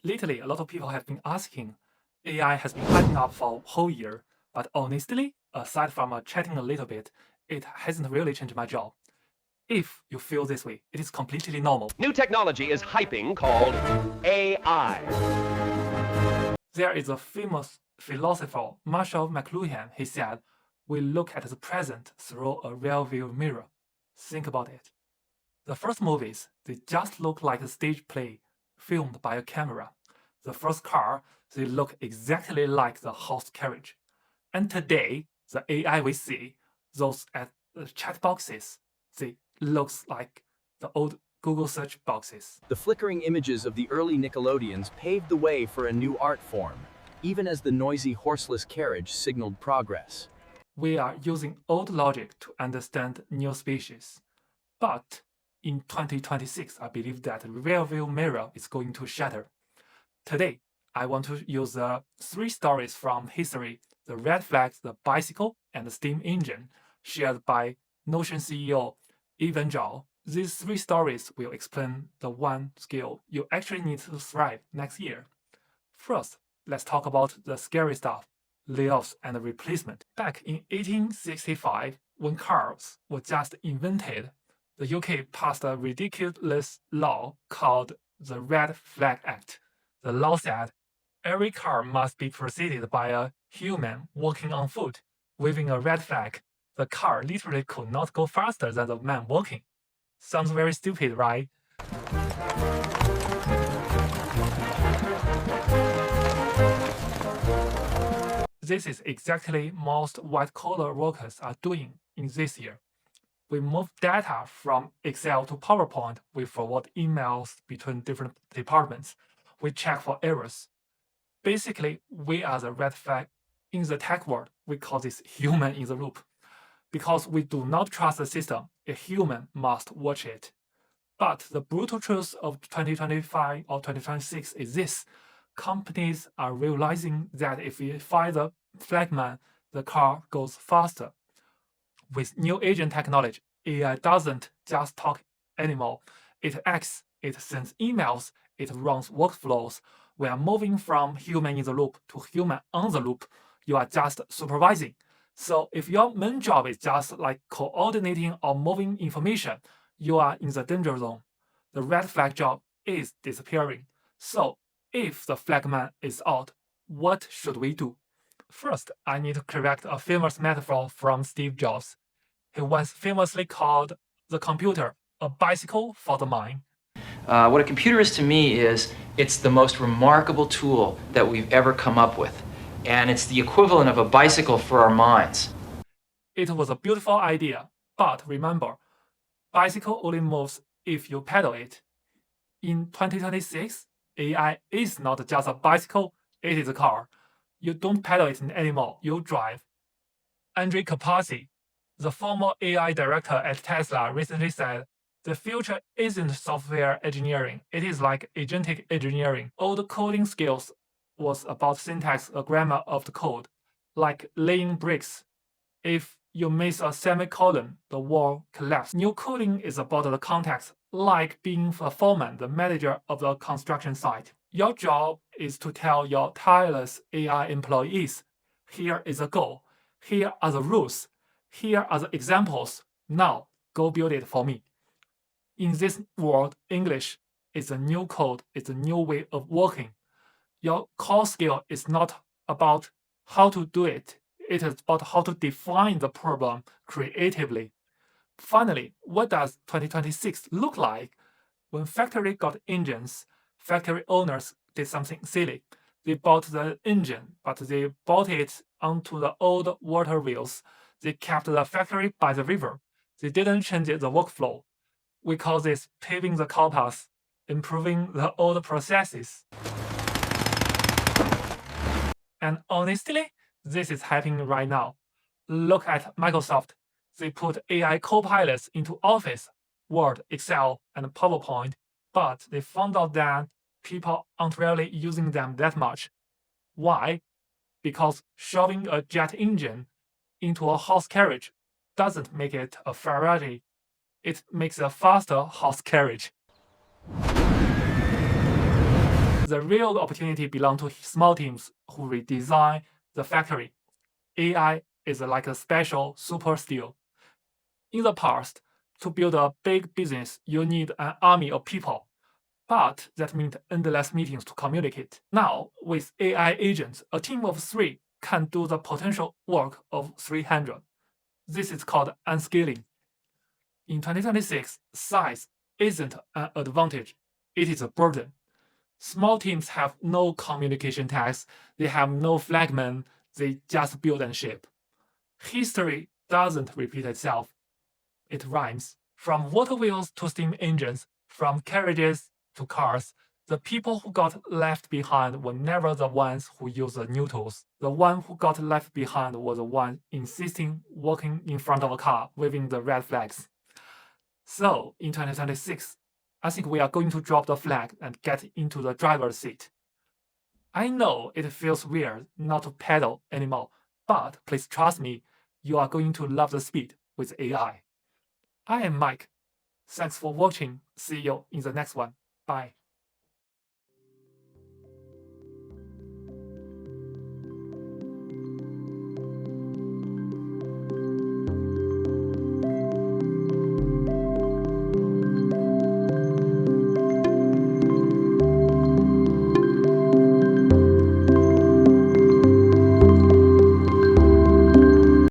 Lately, a lot of people have been asking, AI has been hyping up for a whole year, but honestly, aside from chatting a little bit, it hasn't really changed my job. If you feel this way, it is completely normal. New technology is hyping called AI. There is a famous philosopher, Marshall McLuhan. He said, "We look at the present through a rear-view mirror." Think about it. The first movies, they just look like a stage play filmed by a camera. The first car, they look exactly like the horse carriage. And today, the AI we see, those at the chat boxes, they looks like the old Google search boxes. The flickering images of the early Nickelodeons paved the way for a new art form, even as the noisy horseless carriage signaled progress. We are using old logic to understand new species. But in 2026, I believe that rear-view mirror is going to shatter. Today, I want to use three stories from history: the red flag, the bicycle, and the steam engine, shared by Notion CEO Ivan Zhao. These three stories will explain the one skill you actually need to thrive next year. First, let's talk about the scary stuff: layoffs and replacement. Back in 1865, when cars were just invented, the UK passed a ridiculous law called the Red Flag Act. The law said every car must be preceded by a human walking on foot, waving a red flag. The car literally could not go faster than the man walking. Sounds very stupid, right? This is exactly most white-collar workers are doing in this year. We move data from Excel to PowerPoint. We forward emails between different departments. We check for errors. Basically, we are the red flag. In the tech world, we call this human in the loop. Because we do not trust the system, a human must watch it. But the brutal truth of 2025 or 2026 is this: companies are realizing that if we fire the flagman, the car goes faster. With new agent technology, AI doesn't just talk anymore. It acts, it sends emails, it runs workflows. We are moving from human in the loop to human on the loop. You are just supervising. So if your main job is just like coordinating or moving information, you are in the danger zone. The red flag job is disappearing. So if the flagman is out, what should we do? First, I need to correct a famous metaphor from Steve Jobs. He once famously called the computer a bicycle for the mind. What a computer is to me is it's the most remarkable tool that we've ever come up with. And it's the equivalent of a bicycle for our minds. It was a beautiful idea, but remember, bicycle only moves if you pedal it. In 2026, AI is not just a bicycle, it is a car. You don't pedal it anymore, you drive. Andre Kapasi, the former AI director at Tesla, recently said, "The future isn't software engineering, it is like agentic engineering. All the coding skills was about syntax or grammar of the code, like laying bricks. If you miss a semicolon, the wall collapses. New coding is about the context, like being a foreman, the manager of the construction site. Your job is to tell your tireless AI employees, here is a goal, here are the rules, here are the examples. Now, go build it for me." In this world, English is a new code, it's a new way of working. Your core skill is not about how to do it, it is about how to define the problem creatively. Finally, what does 2026 look like? When factory got engines, factory owners did something silly. They bought the engine, but they bought it onto the old water wheels. They kept the factory by the river. They didn't change the workflow. We call this paving the cow path, improving the old processes. And honestly, this is happening right now. Look at Microsoft. They put AI copilots into Office, Word, Excel, and PowerPoint, but they found out that people aren't really using them that much. Why? Because shoving a jet engine into a horse carriage doesn't make it a Ferrari. It makes a faster horse carriage. the real opportunity belongs to small teams who redesign the factory. AI is like a special super skill. In the past, to build a big business, you need an army of people. But that meant endless meetings to communicate. Now, with AI agents, a team of 3 can do the potential work of 300. This is called unscaling. In 2026, size isn't an advantage, it is a burden. Small teams have no communication tasks, they have no flagmen, they just build and ship. History doesn't repeat itself, it rhymes. From water wheels to steam engines, from carriages to cars, the people who got left behind were never the ones who used the new tools. The one who got left behind was the one insisting walking in front of a car waving the red flags. So, in 2026, I think we are going to drop the flag and get into the driver's seat. I know it feels weird not to pedal anymore, but please trust me, you are going to love the speed with AI. I am Mike. Thanks for watching. See you in the next one. Bye.